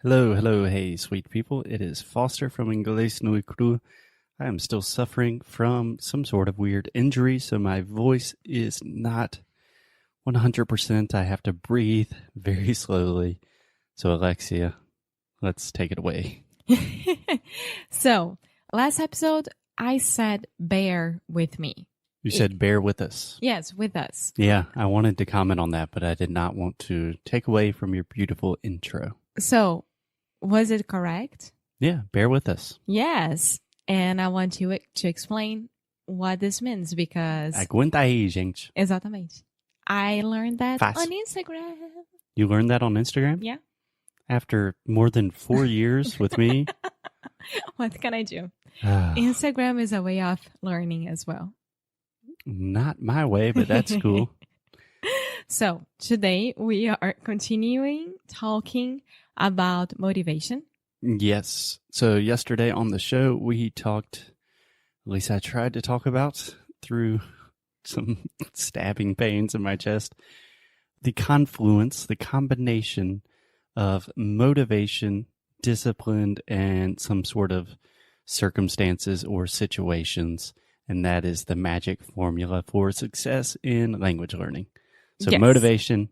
Hello, hello, hey, sweet people. It is Foster from Inglês no Cru. I am still suffering from some sort of weird injury, so my voice is not 100%. I have to breathe very slowly. So, Alexia, let's take it away. So, last episode, I said bear with me. You said bear with us. Yes, with us. Yeah, I wanted to comment on that, but I did not want to take away from your beautiful intro. So, was it correct? Yeah, bear with us. Yes. And I want you to explain what this means because... Aguenta aí, gente. Exatamente. I learned that Fácil. on Instagram. You learned that on Instagram? Yeah. After more than 4 years with me? What can I do? Instagram is a way of learning as well. Not my way, but that's cool. So, today we are continuing talking about motivation. Yes. So yesterday on the show, we talked, at least I tried to talk about through some stabbing pains in my chest, the confluence, the combination of motivation, discipline, and some sort of circumstances or situations. And that is the magic formula for success in language learning. So Yes. Motivation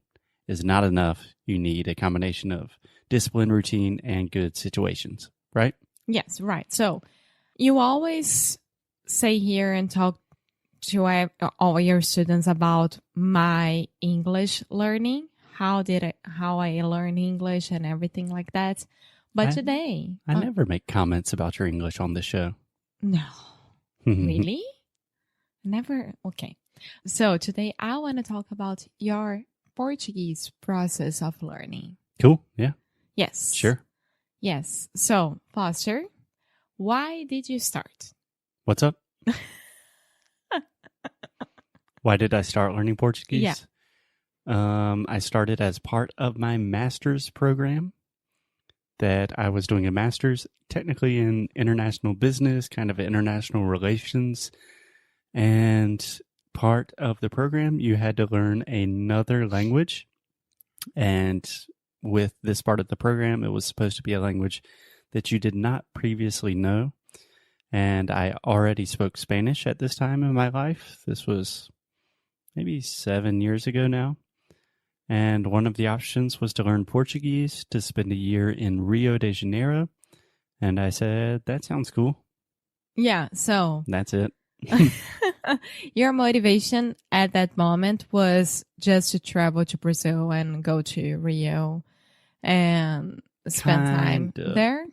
is not enough. You need a combination of discipline, routine, and good situations, right? Yes, right. So you always say here and talk to all your students about my English learning, how I learn English and everything like that. But today... I never make comments about your English on the show. No. Really? Never? Okay. So today I want to talk about your Portuguese process of learning. Cool. Yeah. Yes. Sure. Yes. So, Foster, why did you start? What's up? Why did I start learning Portuguese? Yeah. I started as part of my master's program that I was doing a master's technically in international business, kind of international relations. And part of the program, you had to learn another language. And with this part of the program, it was supposed to be a language that you did not previously know. And I already spoke Spanish at this time in my life. This was maybe 7 years ago now. And one of the options was to learn Portuguese to spend a year in Rio de Janeiro. And I said, that sounds cool. Yeah, so... That's it. Your motivation at that moment was just to travel to Brazil and go to Rio and spend time there?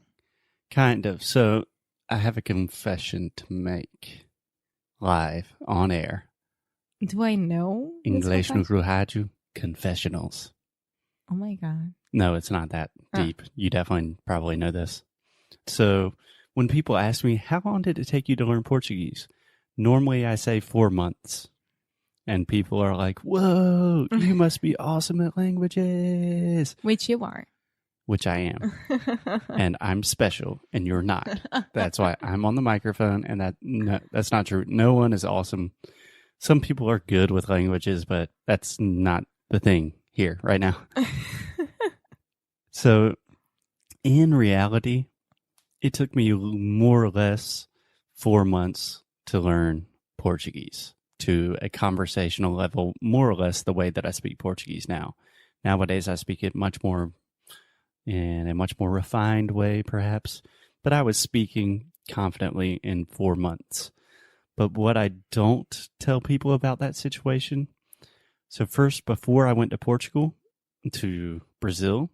Kind of. So I have a confession to make live on air. Do I know? Inglês no Rádio confessionals. Oh my God. No, it's not that deep. You definitely probably know this. So when people ask me, how long did it take you to learn Portuguese? Normally I say 4 months. And people are like, whoa, you must be awesome at languages. Which you are. Which I am. And I'm special, and you're not. That's why I'm on the microphone, and that's not true. No one is awesome. Some people are good with languages, but that's not the thing here right now. So, in reality, it took me more or less 4 months to learn Portuguese to a conversational level, more or less the way that I speak Portuguese now. Nowadays, I speak it much more in a much more refined way, perhaps, but I was speaking confidently in 4 months. But what I don't tell people about that situation, so first, before I went to Brazil,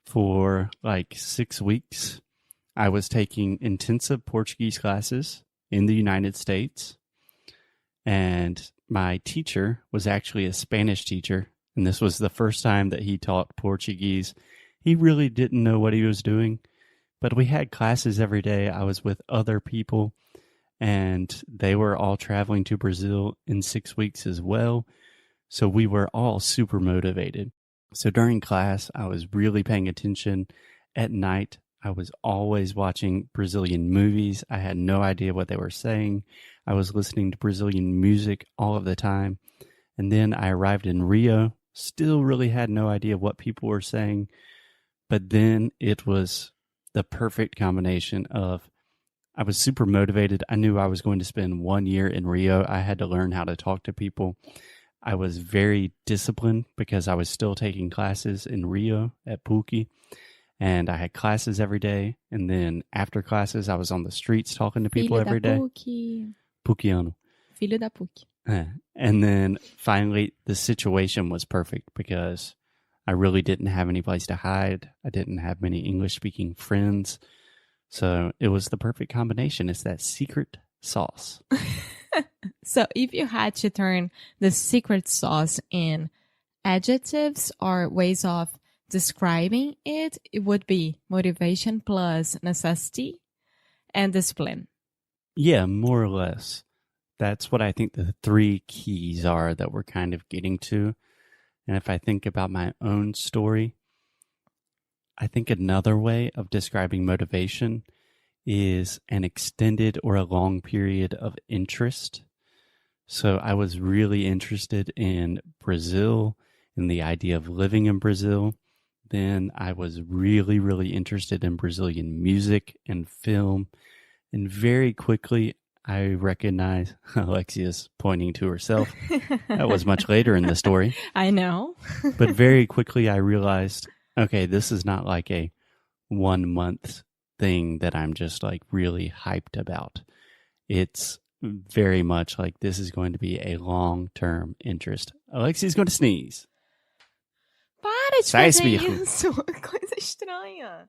for like 6 weeks, I was taking intensive Portuguese classes in the United States. And my teacher was actually a Spanish teacher. And this was the first time that he taught Portuguese. He really didn't know what he was doing. But we had classes every day. I was with other people. And they were all traveling to Brazil in 6 weeks as well. So we were all super motivated. So during class, I was really paying attention. At night, I was always watching Brazilian movies. I had no idea what they were saying. I was listening to Brazilian music all of the time. And then I arrived in Rio, still really had no idea what people were saying. But then it was the perfect combination of I was super motivated. I knew I was going to spend 1 year in Rio. I had to learn how to talk to people. I was very disciplined because I was still taking classes in Rio at PUC. And I had classes every day. And then after classes, I was on the streets talking to people every day. PUC. PUCiano. Filho da PUC. And then finally, the situation was perfect because I really didn't have any place to hide. I didn't have many English-speaking friends. So it was the perfect combination. It's that secret sauce. So if you had to turn the secret sauce in adjectives or ways of describing it, it would be motivation plus necessity and discipline. Yeah, more or less. That's what I think the 3 keys are that we're kind of getting to. And if I think about my own story, I think another way of describing motivation is an extended or a long period of interest. So I was really interested in Brazil and the idea of living in Brazil. Then I was really, really interested in Brazilian music and film. And very quickly, I recognized Alexia's pointing to herself. That was much later in the story. I know. But very quickly, I realized, okay, this is not like a 1 month thing that I'm just like really hyped about. It's very much like this is going to be a long-term interest. Alexia's going to sneeze. Para de Sai, fazer espirro. isso. Coisa estranha.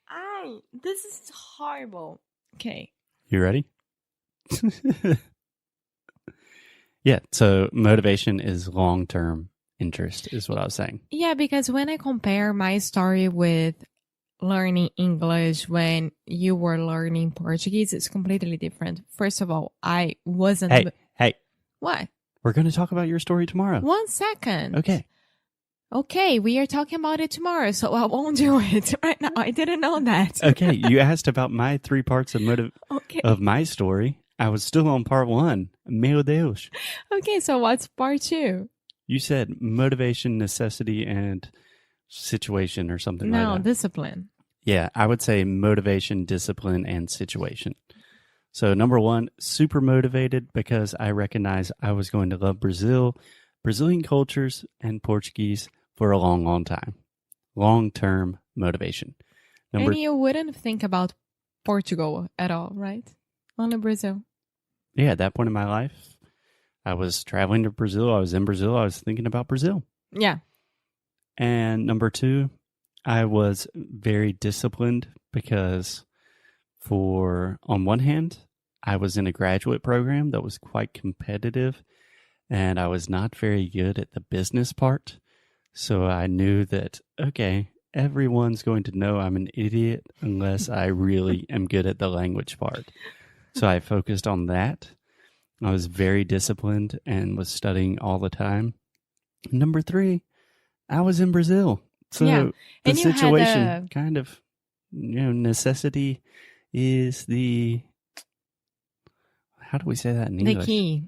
Ai, this is horrible. Okay. You ready? Yeah, so motivation is long-term interest is what I was saying. Yeah, because when I compare my story with learning English when you were learning Portuguese, it's completely different. First of all, I wasn't... Hey. What? We're going to talk about your story tomorrow. 1 second. Okay, we are talking about it tomorrow, so I won't do it right now. I didn't know that. Okay, you asked about my 3 parts of Okay. of my story. I was still on part 1. Meu Deus. Okay, so what's part 2? You said motivation, necessity, and situation or something like No, that. discipline. Yeah, I would say motivation, discipline, and situation. So number 1, super motivated because I recognized I was going to love Brazil, Brazilian cultures, and Portuguese for a long, long time. Long-term motivation. And you wouldn't think about Portugal at all, right? Only Brazil. Yeah, at that point in my life, I was traveling to Brazil. I was in Brazil. I was thinking about Brazil. Yeah. And number 2, I was very disciplined because on one hand, I was in a graduate program that was quite competitive and I was not very good at the business part. So I knew that, okay, everyone's going to know I'm an idiot unless I really am good at the language part. So I focused on that. I was very disciplined and was studying all the time. Number 3, I was in Brazil. So Yeah. the And you situation had kind of, necessity is how do we say that in English? the key.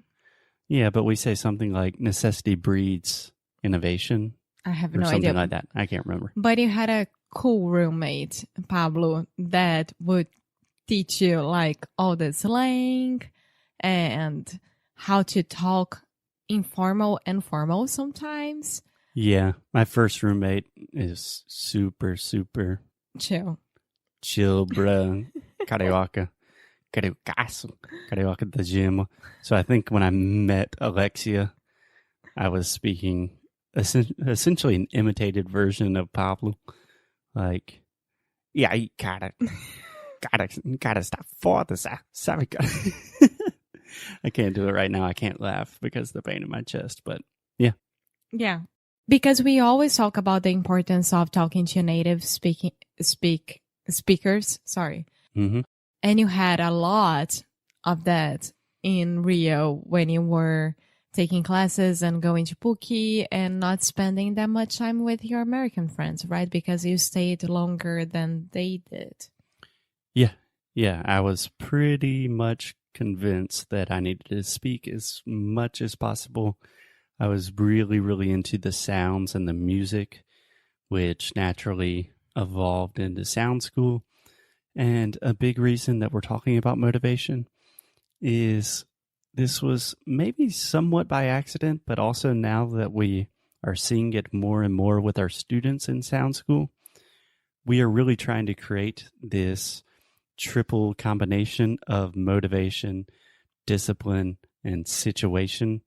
Yeah, but we say something like necessity breeds innovation I have or no something idea. like that. I can't remember. But you had a cool roommate, Pablo, that would teach you like all the slang and how to talk informal and formal sometimes. Yeah, my first roommate is super, super Chill. bro. Carioca. Cariocaço. Carioca da gema. So I think when I met Alexia, I was speaking essentially an imitated version of Pablo. Like, yeah, you gotta stop for this. Sorry, I can't do it right now. I can't laugh because of the pain in my chest, but yeah. Yeah. Because we always talk about the importance of talking to native speakers. Sorry. Mm-hmm. And you had a lot of that in Rio when you were taking classes and going to PUC and not spending that much time with your American friends, right? Because you stayed longer than they did. Yeah, I was pretty much convinced that I needed to speak as much as possible. I was really, really into the sounds and the music, which naturally evolved into Sound School. And a big reason that we're talking about motivation is this was maybe somewhat by accident, but also now that we are seeing it more and more with our students in Sound School, we are really trying to create this triple combination of motivation, discipline, and situation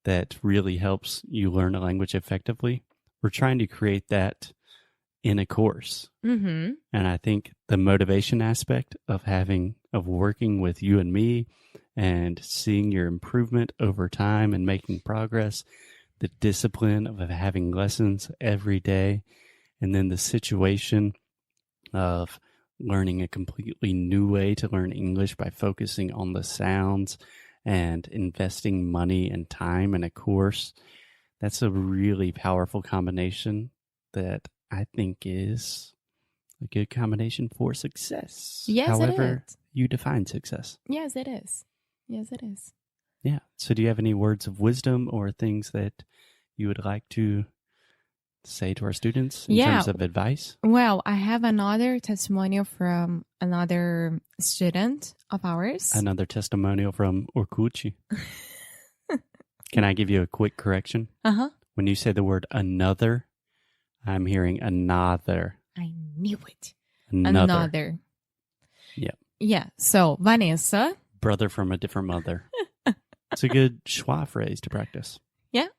that really helps you learn a language effectively. We're trying to create that in a course. Mm-hmm. And I think the motivation aspect of working with you and me and seeing your improvement over time and making progress, the discipline of having lessons every day, and then the situation of learning a completely new way to learn English by focusing on the sounds and investing money and time in a course. That's a really powerful combination that I think is a good combination for success. Yes, however it is. you define success. Yes, it is. Yes, it is. Yeah. So do you have any words of wisdom or things that you would like to say to our students in terms of advice? Well, I have another testimonial from another student of ours. Another testimonial from Orkuchi. Can I give you a quick correction? Uh-huh. When you say the word another, I'm hearing another. I knew it. Another. Yeah. Yeah. So, Vanessa. Brother from a different mother. It's a good schwa phrase to practice. Yeah.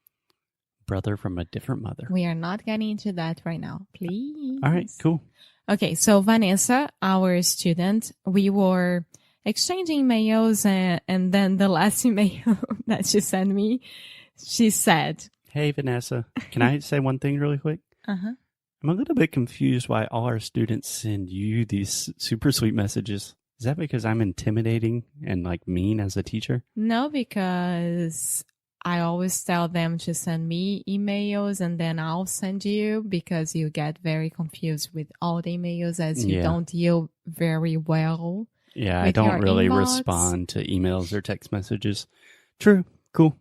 Brother from a different mother. We are not getting into that right now, please. All right, cool. Okay, so Vanessa, our student, we were exchanging emails and then the last email that she sent me, she said, "Hey, Vanessa, can I say one thing really quick? Uh-huh. I'm a little bit confused why all our students send you these super sweet messages. Is that because I'm intimidating and like mean as a teacher?" No, because I always tell them to send me emails and then I'll send you because you get very confused with all the emails as you don't deal very well. Yeah, I don't really respond to emails or text messages. True. Cool.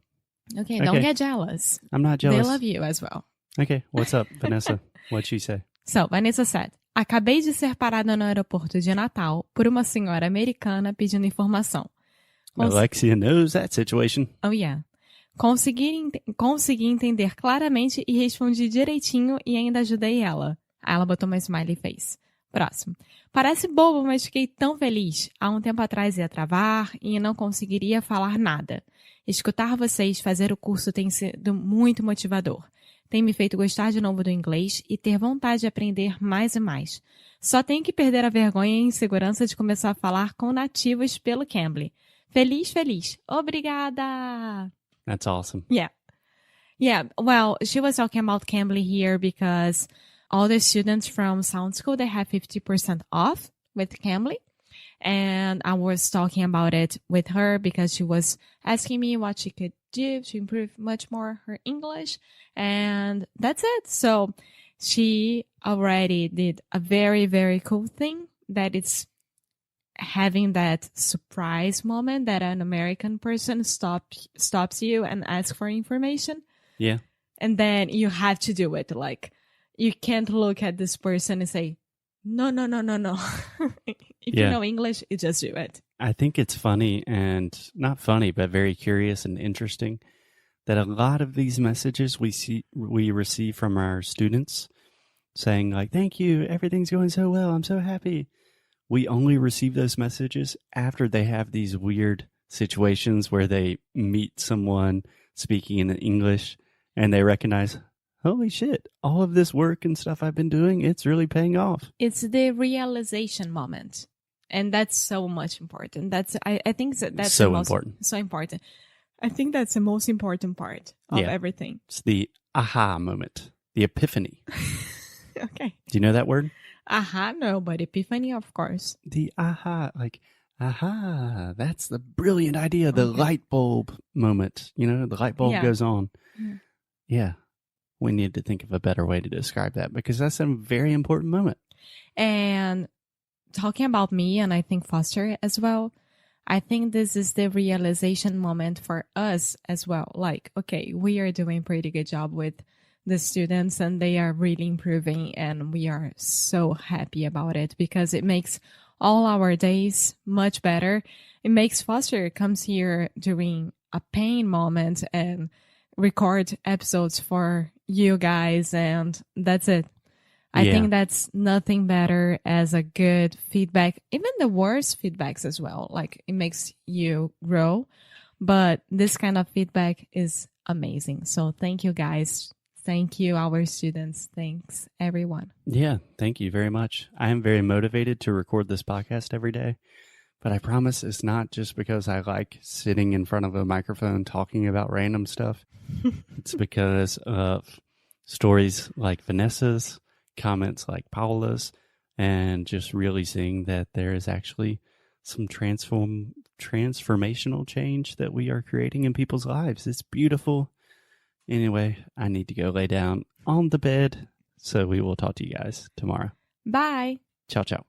Okay, don't get jealous. I'm not jealous. They love you as well. Okay, what's up, Vanessa? What'd she say? So, Vanessa said, acabei de ser parada no aeroporto de Natal por uma senhora americana pedindo informação. Alexia knows that situation. Oh, yeah. Consegui entender claramente e respondi direitinho e ainda ajudei ela. Aí ela botou uma smiley face. Próximo. Parece bobo, mas fiquei tão feliz. Há um tempo atrás ia travar e não conseguiria falar nada. Escutar vocês fazer o curso tem sido muito motivador. Tem me feito gostar de novo do inglês e ter vontade de aprender mais e mais. Só tenho que perder a vergonha e a insegurança de começar a falar com nativos pelo Cambly. Feliz, feliz. Obrigada! That's awesome. Yeah. Yeah. Well, she was talking about Cambly here because all the students from Sound School, they have 50% off with Cambly. And I was talking about it with her because she was asking me what she could do to improve much more her English. And that's it. So she already did a very, very cool thing that it's having that surprise moment that an American person stops you and asks for information. Yeah. And then you have to do it. Like, you can't look at this person and say, no. If you know English, you just do it. I think it's funny and not funny, but very curious and interesting that a lot of these messages we receive from our students saying like, thank you, everything's going so well, I'm so happy. We only receive those messages after they have these weird situations where they meet someone speaking in English and they recognize, holy shit, all of this work and stuff I've been doing, it's really paying off. It's the realization moment. And that's so much important. I think that's so important. So important. I think that's the most important part of everything. It's the aha moment, the epiphany. Okay. Do you know that word? Aha, no, but epiphany, of course. The aha, like, aha, that's the brilliant idea, the light bulb moment. You know, the light bulb goes on. Yeah. We need to think of a better way to describe that because that's a very important moment. And talking about me, and I think Foster as well, I think this is the realization moment for us as well. Like, okay, we are doing a pretty good job with the students, and they are really improving, and we are so happy about it because it makes all our days much better. It makes Foster comes here during a pain moment and record episodes for you guys, and that's it. I think that's nothing better as a good feedback, even the worst feedbacks as well. Like, it makes you grow, but this kind of feedback is amazing. So thank you guys. Thank you, our students. Thanks, everyone. Yeah, thank you very much. I am very motivated to record this podcast every day, but I promise it's not just because I like sitting in front of a microphone talking about random stuff. It's because of stories like Vanessa's, comments like Paula's, and just really seeing that there is actually some transformational change that we are creating in people's lives. It's beautiful. Anyway, I need to go lay down on the bed, so we will talk to you guys tomorrow. Bye. Ciao, ciao.